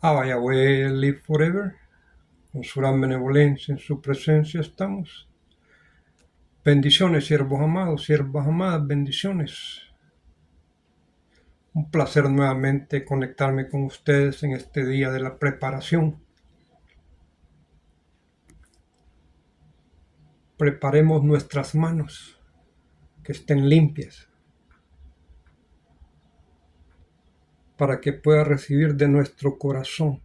Abba Yahweh live forever. Con su gran benevolencia en su presencia estamos. Bendiciones, siervos amados, siervas amadas, bendiciones. Un placer nuevamente conectarme con ustedes en este día de la preparación. Preparemos nuestras manos, que estén limpias, para que pueda recibir de nuestro corazón,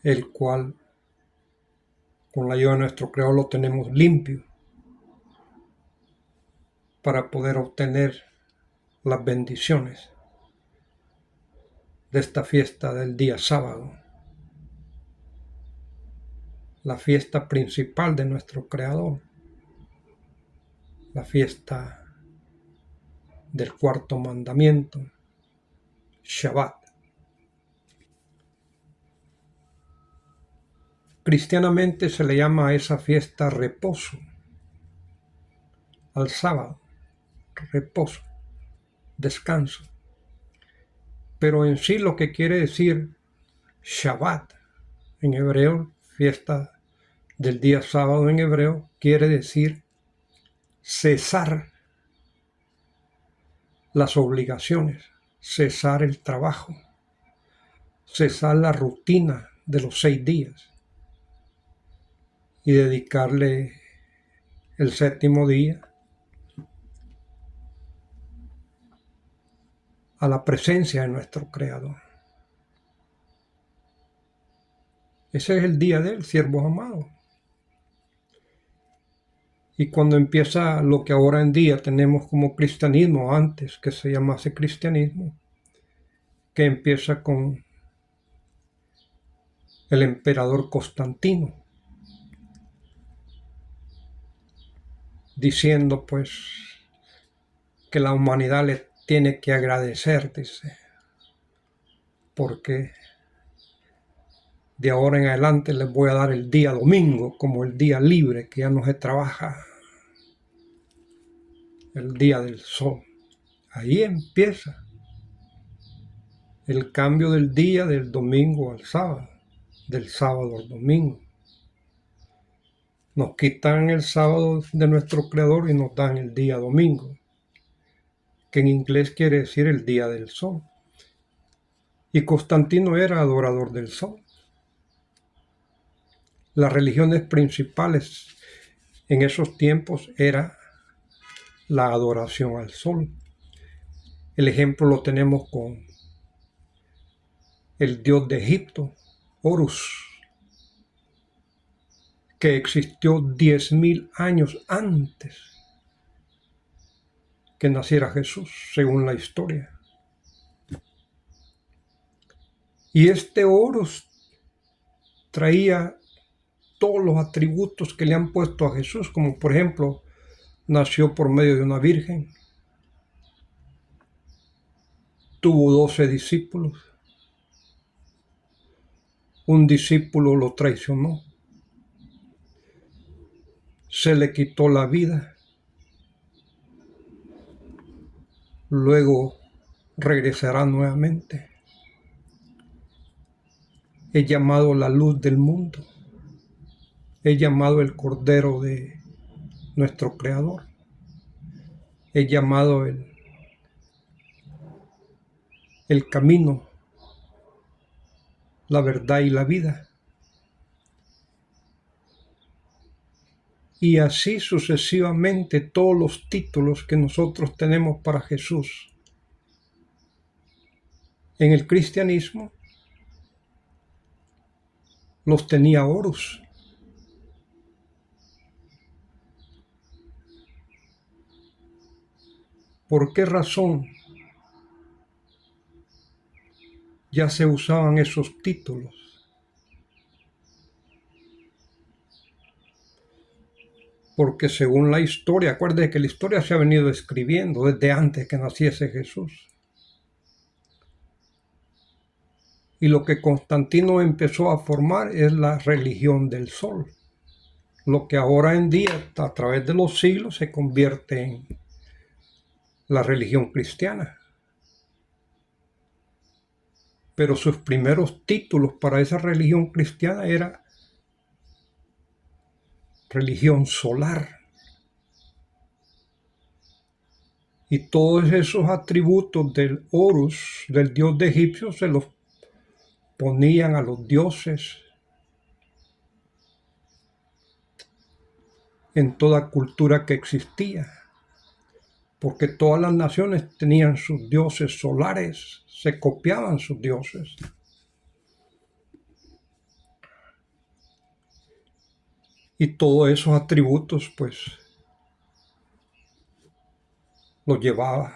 el cual, con la ayuda de nuestro Creador, lo tenemos limpio, para poder obtener las bendiciones de esta fiesta del día sábado, la fiesta principal de nuestro Creador, la fiesta del cuarto mandamiento, Shabbat. Cristianamente se le llama a esa fiesta reposo, al sábado, reposo, descanso. Pero en sí lo que quiere decir Shabbat en hebreo, fiesta del día sábado en hebreo, quiere decir cesar las obligaciones, cesar el trabajo, cesar la rutina de los 6 días y dedicarle el séptimo día a la presencia de nuestro Creador. Ese es el día del siervos amados. Y cuando empieza lo que ahora en día tenemos como cristianismo, antes que se llamase cristianismo, que empieza con el emperador Constantino, diciendo pues que la humanidad le tiene que agradecer, dice, porque de ahora en adelante les voy a dar el día domingo como el día libre, que ya no se trabaja, el día del sol. Ahí empieza el cambio del día del domingo al sábado, del sábado al domingo. Nos quitan el sábado de nuestro Creador y nos dan el día domingo, que en inglés quiere decir el día del sol. Y Constantino era adorador del sol. Las religiones principales en esos tiempos era la adoración al sol. El ejemplo lo tenemos con el dios de Egipto, Horus, que existió 10.000 años antes que naciera Jesús, según la historia. Y este Horus traía todos los atributos que le han puesto a Jesús, como por ejemplo, nació por medio de una virgen, tuvo 12 discípulos, un discípulo lo traicionó, se le quitó la vida, luego regresará nuevamente. Es llamado la luz del mundo, es llamado el Cordero de nuestro Creador, es llamado el camino, la verdad y la vida. Y así sucesivamente todos los títulos que nosotros tenemos para Jesús. En el cristianismo los tenía Horus. ¿Por qué razón ya se usaban esos títulos? Porque según la historia, acuérdense que la historia se ha venido escribiendo desde antes que naciese Jesús. Y lo que Constantino empezó a formar es la religión del sol. Lo que ahora en día, a través de los siglos, se convierte en la religión cristiana. pero sus primeros títulos para esa religión cristiana era religión solar. Y todos esos atributos del Horus, del dios de Egipcio, se los ponían a los dioses en toda cultura que existía, porque todas las naciones tenían sus dioses solares, se copiaban sus dioses. Y todos esos atributos, pues, los llevaba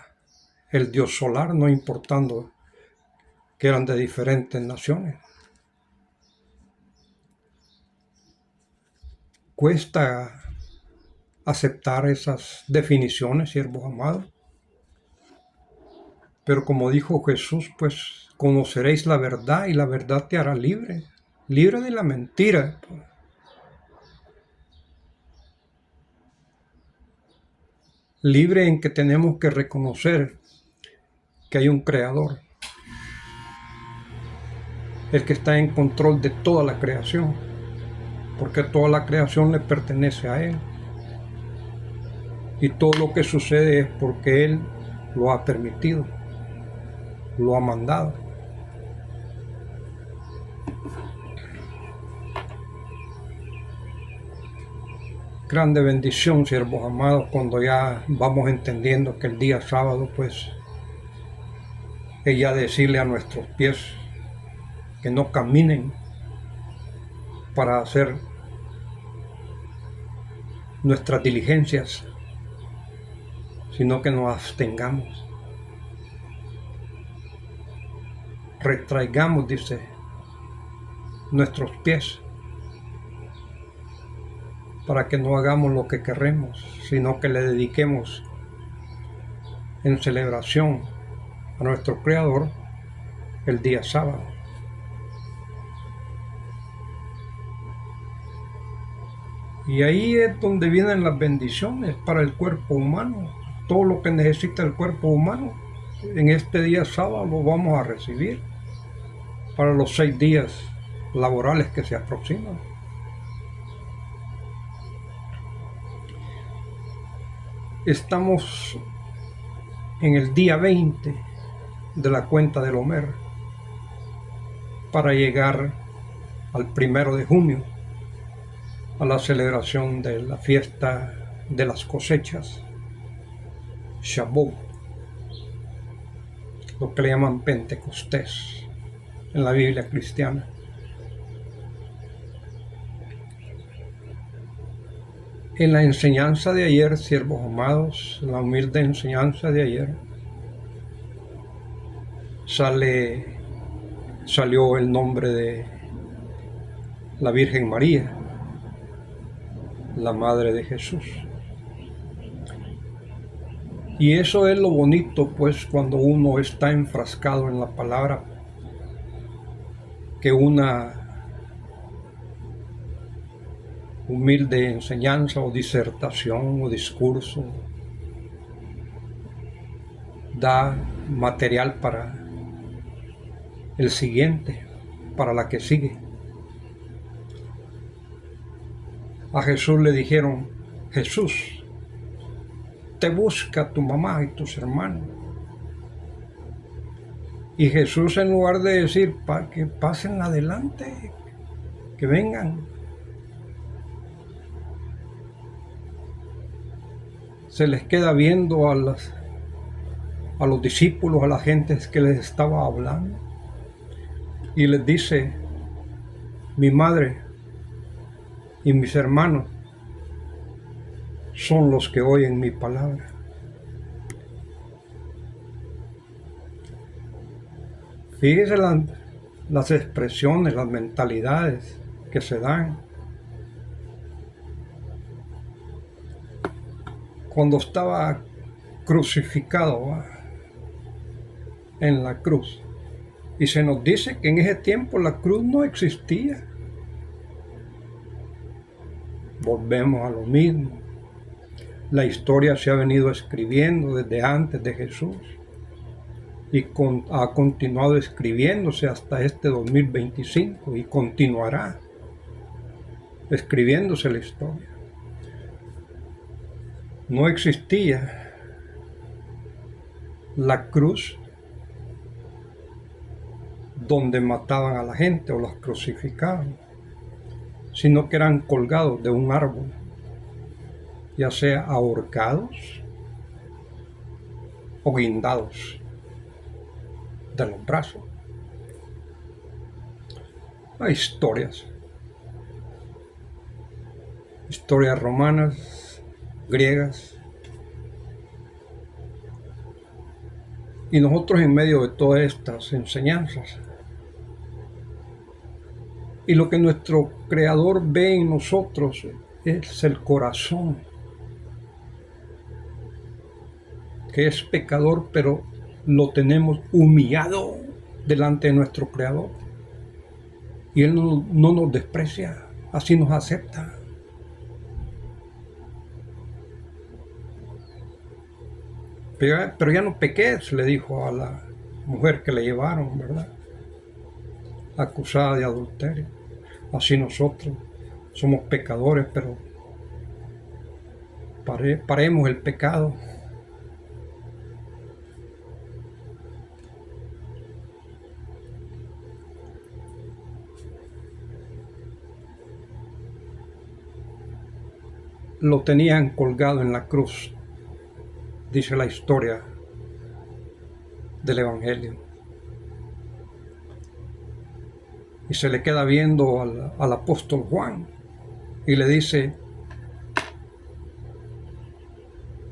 el dios solar, no importando que eran de diferentes naciones. Cuesta aceptar esas definiciones, siervos amados, pero como dijo Jesús, pues conoceréis la verdad y la verdad te hará libre, libre de la mentira. Libre en que tenemos que reconocer que hay un creador, el que está en control de toda la creación, porque toda la creación le pertenece a él. Y todo lo que sucede es porque él lo ha permitido, lo ha mandado. Grande bendición, siervos amados, cuando ya vamos entendiendo que el día sábado, pues, es ya decirle a nuestros pies que no caminen para hacer nuestras diligencias, sino que nos abstengamos. Retraigamos, dice, nuestros pies para que no hagamos lo que queremos, sino que le dediquemos en celebración a nuestro Creador el día sábado. Y ahí es donde vienen las bendiciones para el cuerpo humano. Todo lo que necesita el cuerpo humano en este día sábado lo vamos a recibir para los 6 días laborales que se aproximan. Estamos en el día 20 de la cuenta del Homer para llegar al 1 de junio, a la celebración de la fiesta de las cosechas, Shavuot, lo que le llaman Pentecostés en la Biblia cristiana. En la enseñanza de ayer, siervos amados, la humilde enseñanza de ayer, salió el nombre de la Virgen María, la Madre de Jesús. Y eso es lo bonito, pues, cuando uno está enfrascado en la palabra, que una humilde enseñanza o disertación o discurso da material para el siguiente, para la que sigue. A Jesús le dijeron: Jesús, te busca tu mamá y tus hermanos. Y Jesús, en lugar de decir que pasen adelante, que vengan, se les queda viendo a los discípulos, a la gente que les estaba hablando, y les dice: mi madre y mis hermanos son los que oyen mi palabra. Fíjese las expresiones, las mentalidades que se dan. Cuando estaba crucificado en la cruz, y se nos dice que en ese tiempo la cruz no existía. Volvemos a lo mismo. La historia se ha venido escribiendo desde antes de Jesús. y ha continuado escribiéndose hasta este 2025 y continuará escribiéndose la historia. No existía la cruz donde mataban a la gente o las crucificaban, sino que eran colgados de un árbol, ya sea ahorcados o guindados de los brazos. Hay historias romanas, griegas, y nosotros en medio de todas estas enseñanzas y lo que nuestro Creador ve en nosotros es el corazón, que es pecador, pero lo tenemos humillado delante de nuestro Creador, y Él no nos desprecia, así nos acepta. Pero ya no peques, le dijo a la mujer que le llevaron, ¿verdad?, acusada de adulterio. Así nosotros somos pecadores, pero paremos el pecado. Lo tenían colgado en la cruz, dice la historia del Evangelio. Y se le queda viendo al apóstol Juan y le dice: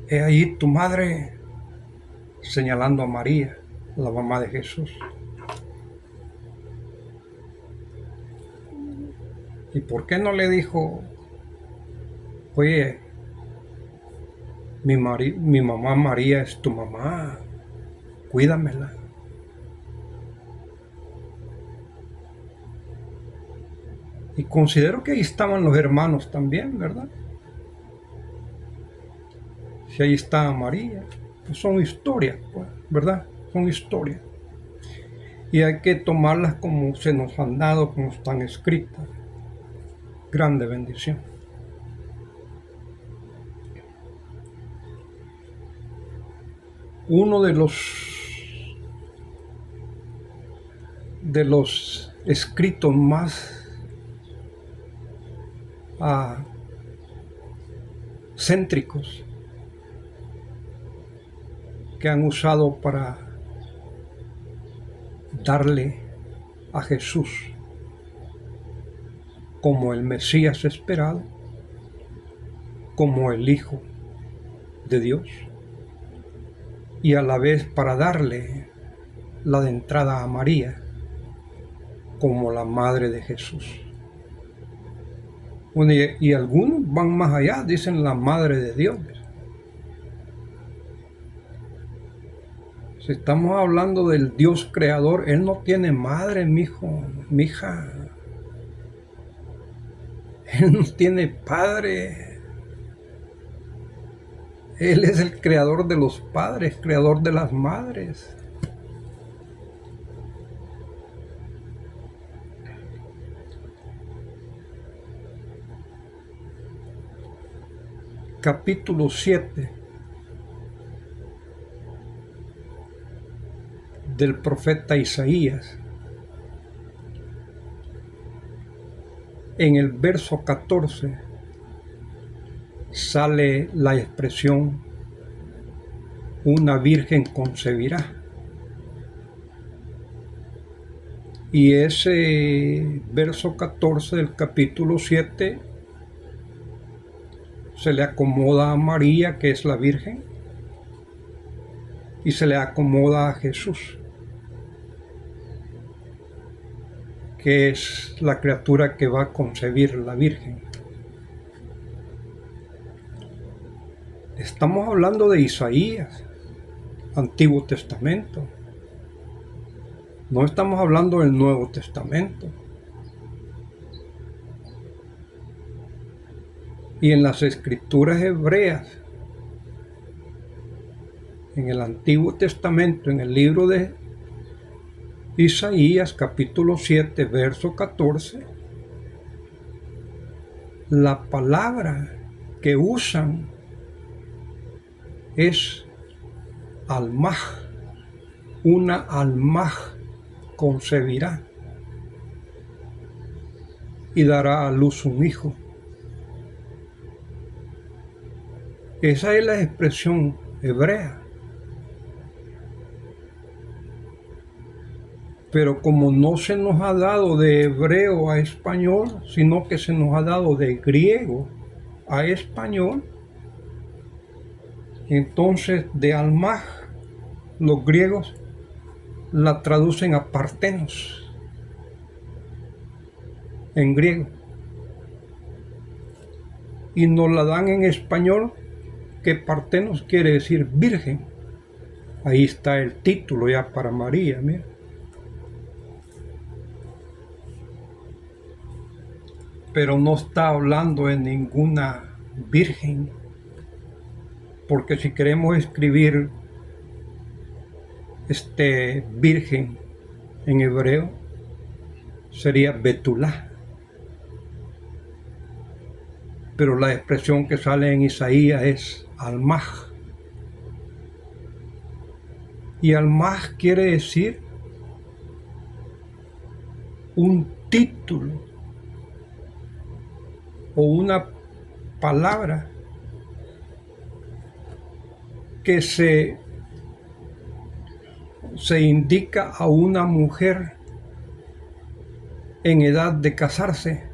«He ahí tu madre», señalando a María, la mamá de Jesús. ¿Y por qué no le dijo: «Oye, mi mamá María es tu mamá, cuídamela»? Y considero que ahí estaban los hermanos también, ¿verdad? Si ahí está María, pues son historias, pues, ¿verdad? Son historias. Y hay que tomarlas como se nos han dado, como están escritas. Grande bendición. Uno de los escritos más céntricos que han usado para darle a Jesús como el Mesías esperado, como el Hijo de Dios, y a la vez para darle la de entrada a María como la madre de Jesús. Bueno, y algunos van más allá, dicen la madre de Dios. Si estamos hablando del Dios creador, Él no tiene madre, mijo, mija. Él no tiene padre. Él es el creador de los padres, creador de las madres. Capítulo 7 del profeta Isaías. En el verso 14 sale la expresión: una virgen concebirá. Y ese verso 14 del capítulo 7 se le acomoda a María, que es la Virgen, y se le acomoda a Jesús, que es la criatura que va a concebir la Virgen. Estamos hablando de Isaías, Antiguo Testamento. No estamos hablando del Nuevo Testamento. Y en las escrituras hebreas en el Antiguo Testamento, en el libro de Isaías, capítulo 7, verso 14, la palabra que usan es almaj. Una almaj concebirá y dará a luz un hijo. Esa es la expresión hebrea. Pero como no se nos ha dado de hebreo a español, sino que se nos ha dado de griego a español, entonces de almaj los griegos la traducen a partenos en griego y nos la dan en español, que partenos quiere decir virgen. Ahí está el título ya para María, mira. Pero no está hablando de ninguna virgen, porque si queremos escribir virgen en hebreo sería Betulá, pero la expresión que sale en Isaías es almaj, y almaj quiere decir un título o una palabra que se indica a una mujer en edad de casarse,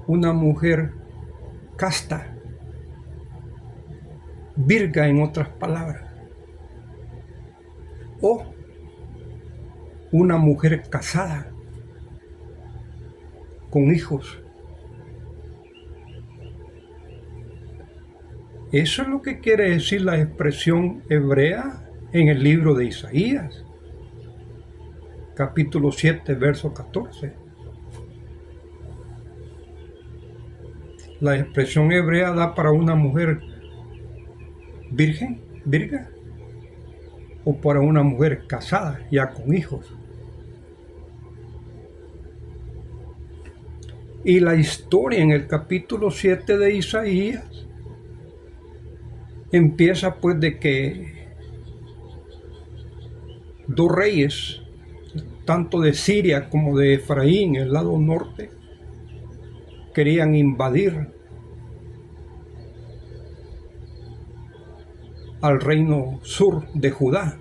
una mujer casta, virga en otras palabras, o una mujer casada con hijos. Eso es lo que quiere decir la expresión hebrea en el libro de Isaías, capítulo 7, verso 14. La expresión hebrea da para una mujer virgen, virga, o para una mujer casada, ya con hijos. Y la historia en el capítulo 7 de Isaías empieza pues de que dos reyes, tanto de Siria como de Efraín, el lado norte, querían invadir al reino sur de Judá.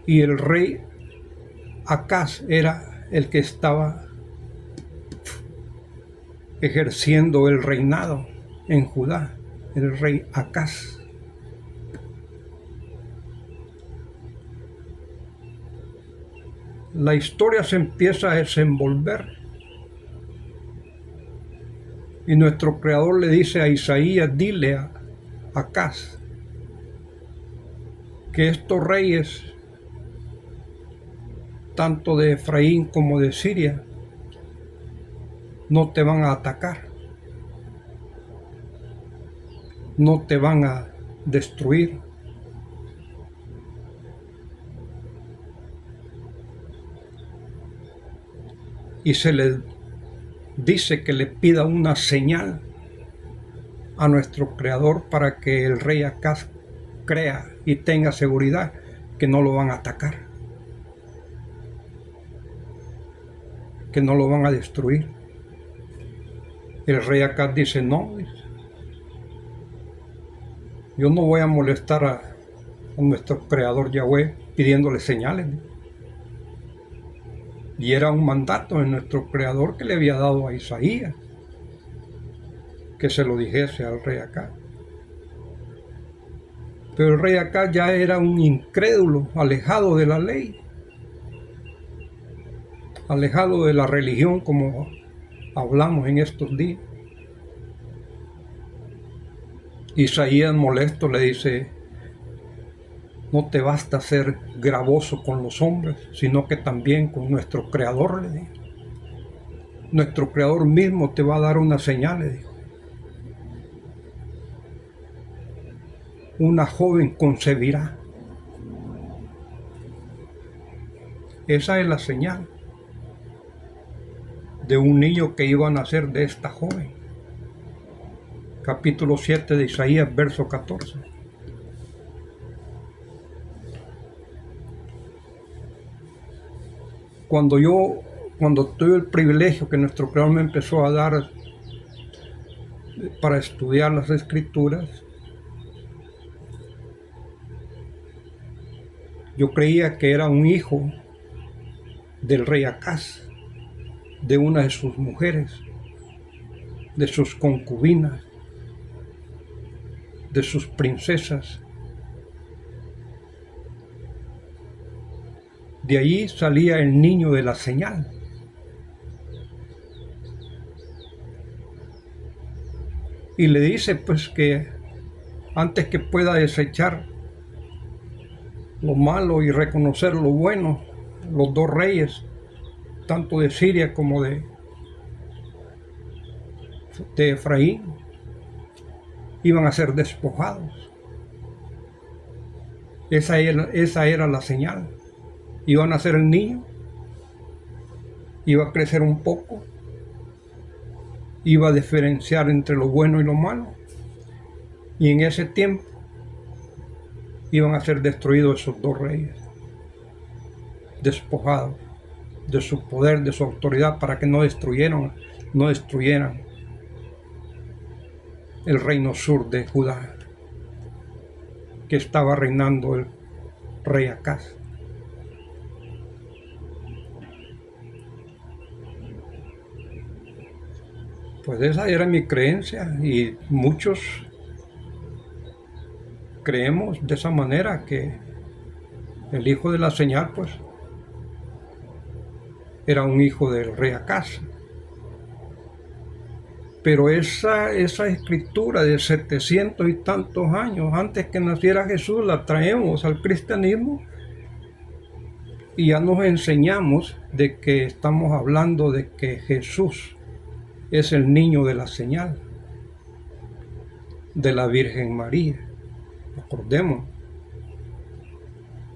Y el rey Acaz era el que estaba ejerciendo el reinado en Judá, el rey Acaz. La historia se empieza a desenvolver y nuestro Creador le dice a Isaías: dile a Acaz que estos reyes, tanto de Efraín como de Siria, no te van a atacar, no te van a destruir. Y se le dice que le pida una señal a nuestro Creador para que el rey Acaz crea y tenga seguridad que no lo van a atacar, que no lo van a destruir. El rey Acaz dice: no, yo no voy a molestar a nuestro Creador Yahweh pidiéndole señales. Y era un mandato de nuestro Creador que le había dado a Isaías, que se lo dijese al rey Acaz. Pero el rey Acaz ya era un incrédulo, alejado de la ley, alejado de la religión, como hablamos en estos días. Isaías, molesto, le dice: no te basta ser gravoso con los hombres, sino que también con nuestro Creador, le dijo. Nuestro Creador mismo te va a dar una señal, le dijo. una joven concebirá. Esa es la señal de un niño que iba a nacer de esta joven. Capítulo 7 de Isaías, verso 14. Cuando tuve el privilegio que nuestro Creador me empezó a dar para estudiar las Escrituras, yo creía que era un hijo del rey Acaz, de una de sus mujeres, de sus concubinas, de sus princesas. De allí salía el niño de la señal. Y le dice pues que antes que pueda desechar lo malo y reconocer lo bueno, los dos reyes, tanto de Siria como de Efraín, iban a ser despojados. Esa era la señal. Iba a nacer el niño, iba a crecer un poco, iba a diferenciar entre lo bueno y lo malo, y en ese tiempo iban a ser destruidos esos dos reyes, despojados de su poder, de su autoridad, para que no destruyeran el reino sur de Judá, que estaba reinando el rey Acaz. Pues esa era mi creencia, y muchos creemos de esa manera, que el hijo de la señal pues era un hijo del rey Acaz. Pero esa escritura de 700 y tantos años antes que naciera Jesús la traemos al cristianismo, y ya nos enseñamos de que estamos hablando de que Jesús es el niño de la señal de la Virgen María. Recordemos,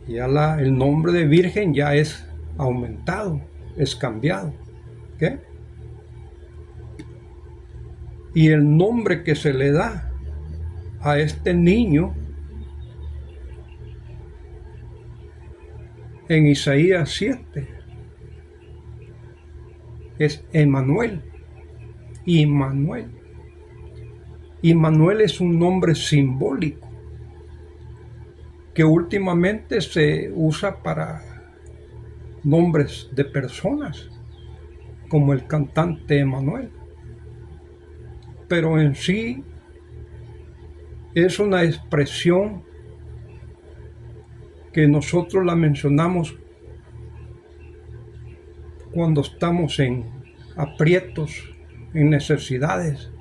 ya el nombre de Virgen ya es aumentado, es cambiado. ¿Qué? Y el nombre que se le da a este niño en Isaías 7 es Emmanuel. Immanuel es un nombre simbólico que últimamente se usa para nombres de personas, como el cantante Emmanuel. Pero en sí es una expresión que nosotros la mencionamos cuando estamos en aprietos, en necesidades,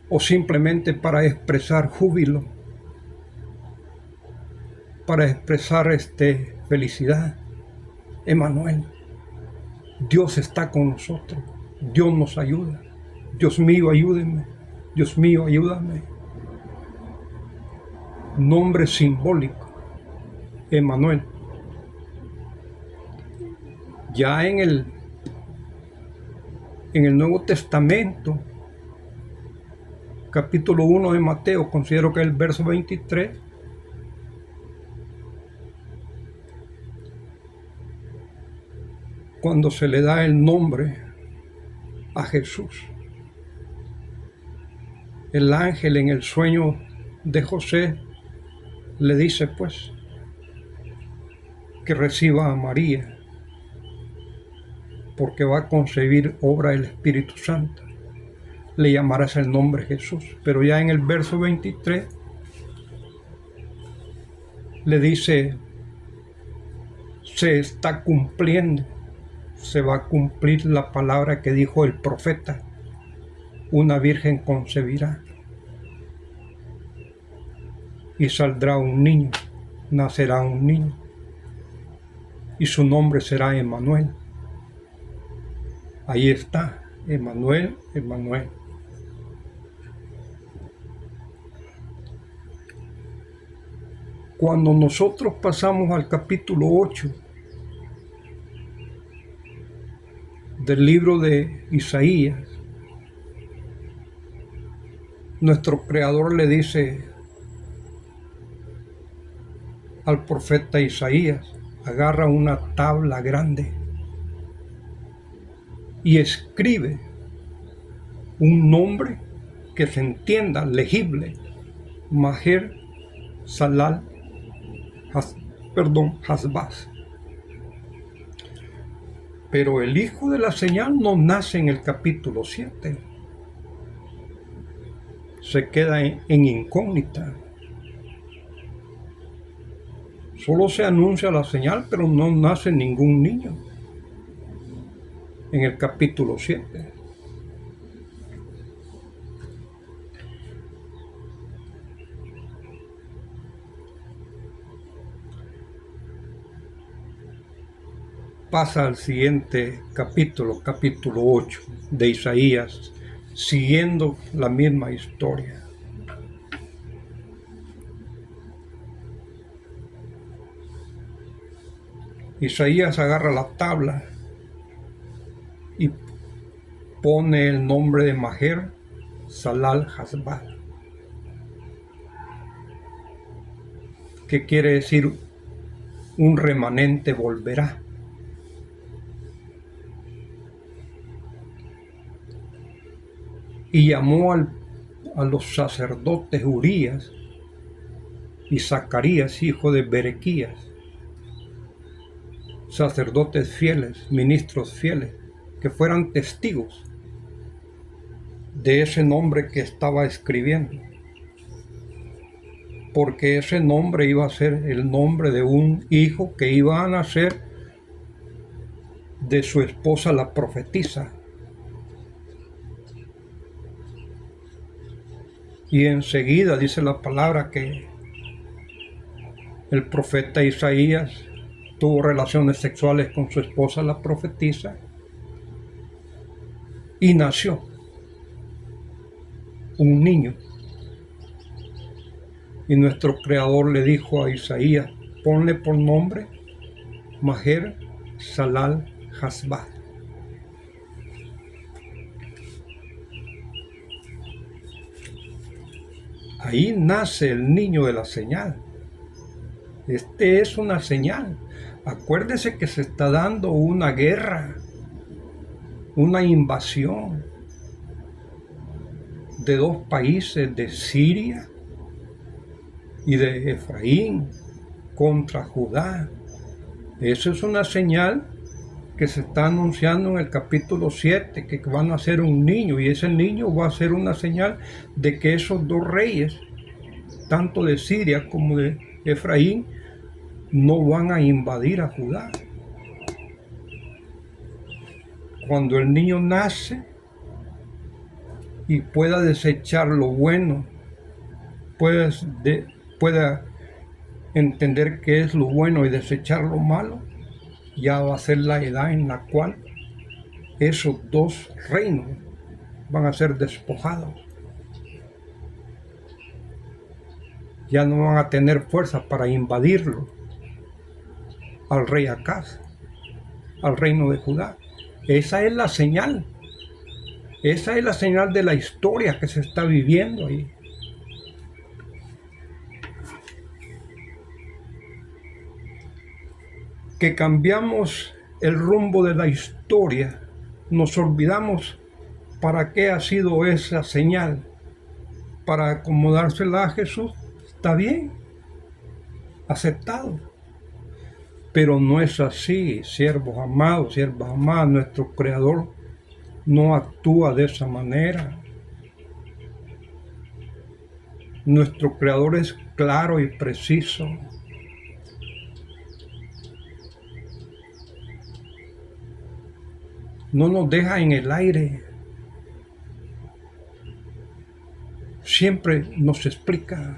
o simplemente para expresar júbilo, para expresar felicidad. Emmanuel, Dios está con nosotros, Dios nos ayuda. Dios mío, ayúdenme, Dios mío, ayúdame. Nombre simbólico, Emmanuel. Ya en el Nuevo Testamento, capítulo 1 de Mateo, considero que es el verso 23, cuando se le da el nombre a Jesús, el ángel en el sueño de José le dice pues que reciba a María, porque va a concebir obra del Espíritu Santo. Le llamarás el nombre Jesús. Pero ya en el verso 23 le dice, se está cumpliendo, se va a cumplir la palabra que dijo el profeta: una virgen concebirá y saldrá un niño, nacerá un niño, y su nombre será Emmanuel. Ahí está, Emmanuel. Cuando nosotros pasamos al capítulo 8 del libro de Isaías, nuestro Creador le dice al profeta Isaías: agarra una tabla grande y escribe un nombre que se entienda, legible: Maher Salal Hasbaz. Pero el hijo de la señal no nace en el capítulo 7. Se queda en incógnita. Solo se anuncia la señal, pero no nace ningún niño en el capítulo 7. Pasa al siguiente capítulo, capítulo 8 de Isaías, siguiendo la misma historia. Isaías agarra la tabla y pone el nombre de Maher Salal Hasbaz, que quiere decir un remanente volverá. Y llamó a los sacerdotes Urías y Zacarías, hijo de Berequías, sacerdotes fieles, ministros fieles, que fueran testigos de ese nombre que estaba escribiendo, porque ese nombre iba a ser el nombre de un hijo que iba a nacer de su esposa la profetisa. Y enseguida dice la palabra que el profeta Isaías tuvo relaciones sexuales con su esposa la profetisa y nació un niño. Y nuestro Creador le dijo a Isaías: ponle por nombre Maher Salal Hasbaz. Ahí nace el niño de la señal. Este es una señal. Acuérdese que se está dando una guerra, una invasión de dos países, de Siria y de Efraín, contra Judá. Eso es una señal que se está anunciando en el capítulo 7, que van a ser un niño, y ese niño va a ser una señal de que esos dos reyes, tanto de Siria como de Efraín, no van a invadir a Judá. Cuando el niño nace y pueda desechar lo bueno, pueda entender qué es lo bueno y desechar lo malo, ya va a ser la edad en la cual esos dos reinos van a ser despojados. Ya no van a tener fuerza para invadirlo al rey Acaz, al reino de Judá. Esa es la señal. Esa es la señal de la historia que se está viviendo ahí. Que cambiamos el rumbo de la historia, nos olvidamos para qué ha sido esa señal. Para acomodársela a Jesús, está bien, aceptado. Pero no es así, siervos amados, siervas amadas. Nuestro Creador no actúa de esa manera. Nuestro Creador es claro y preciso. No nos deja en el aire. Siempre nos explica.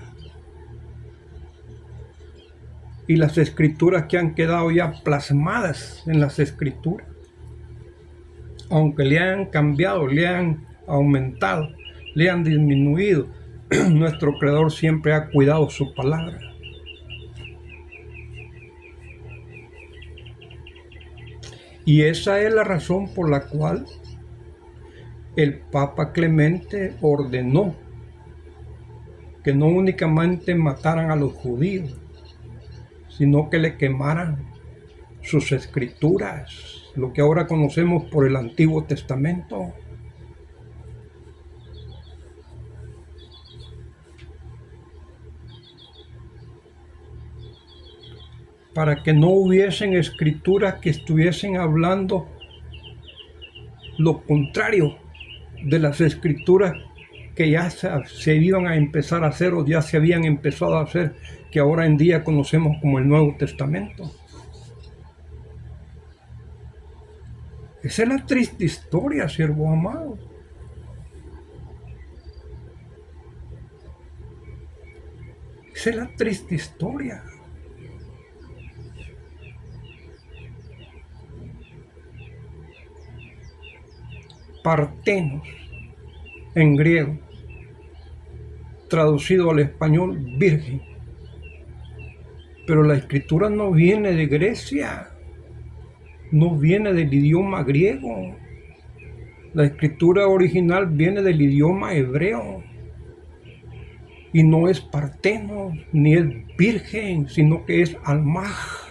Y las escrituras que han quedado ya plasmadas en las escrituras, aunque le han cambiado, le han aumentado, le han disminuido, nuestro Creador siempre ha cuidado su palabra. Y esa es la razón por la cual el Papa Clemente ordenó que no únicamente mataran a los judíos, sino que le quemaran sus escrituras, lo que ahora conocemos por el Antiguo Testamento. Para que no hubiesen escrituras que estuviesen hablando lo contrario de las escrituras que ya se iban a empezar a hacer o ya se habían empezado a hacer, que ahora en día conocemos como el Nuevo Testamento. Esa es la triste historia, siervos amados. Esa es la triste historia. Partenos, en griego, traducido al español, virgen. Pero la escritura no viene de Grecia, no viene del idioma griego. La escritura original viene del idioma hebreo. Y no es parteno, ni es virgen, sino que es almaj.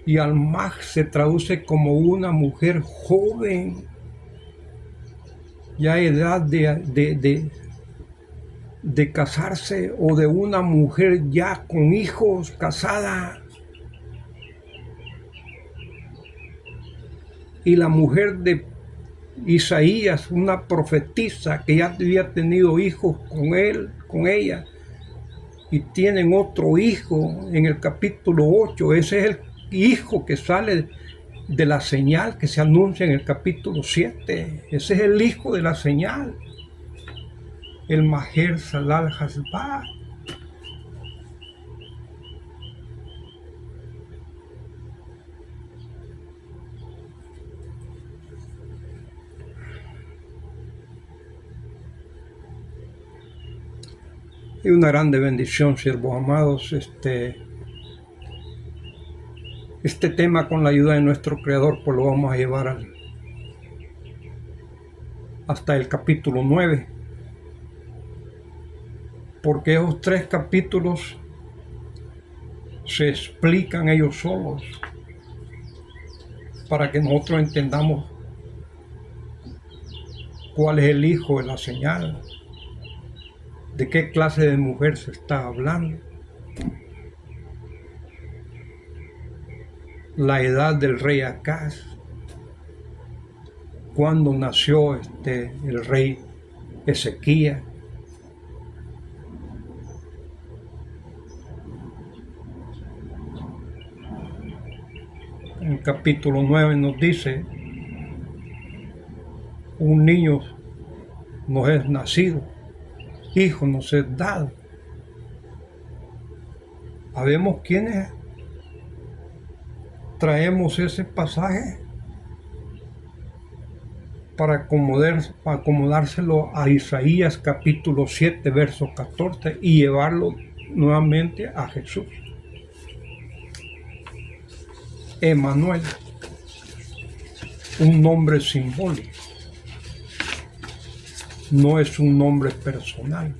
Y almaj se traduce como una mujer joven, ya edad de casarse, o de una mujer ya con hijos, casada. Y la mujer de Isaías, una profetisa que ya había tenido hijos con él, con ella, y tienen otro hijo en el capítulo 8. Ese es el hijo que sale de la señal que se anuncia en el capítulo 7. Ese es el hijo de la señal, el Maher Salal Hasbah. Y una grande bendición, siervos amados, este tema, con la ayuda de nuestro Creador, pues lo vamos a llevar hasta el capítulo 9, porque esos 3 capítulos se explican ellos solos para que nosotros entendamos cuál es el hijo de la señal, de qué clase de mujer se está hablando, la edad del rey Acaz, cuando nació el rey Ezequías. En el capítulo 9 nos dice: un niño nos es nacido, hijo nos es dado. ¿Sabemos quiénes traemos ese pasaje para acomodárselo a Isaías capítulo 7, verso 14 y llevarlo nuevamente a Jesús? Emanuel, un nombre simbólico, no es un nombre personal.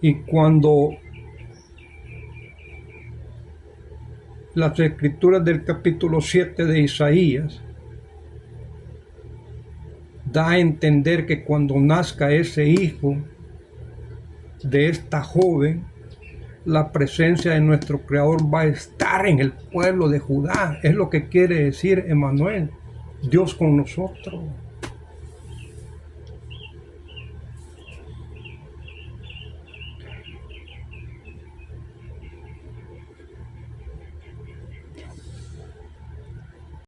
Y cuando las escrituras del capítulo 7 de Isaías da a entender que cuando nazca ese hijo de esta joven, la presencia de nuestro Creador va a estar en el pueblo de Judá. Es lo que quiere decir Emanuel, Dios con nosotros.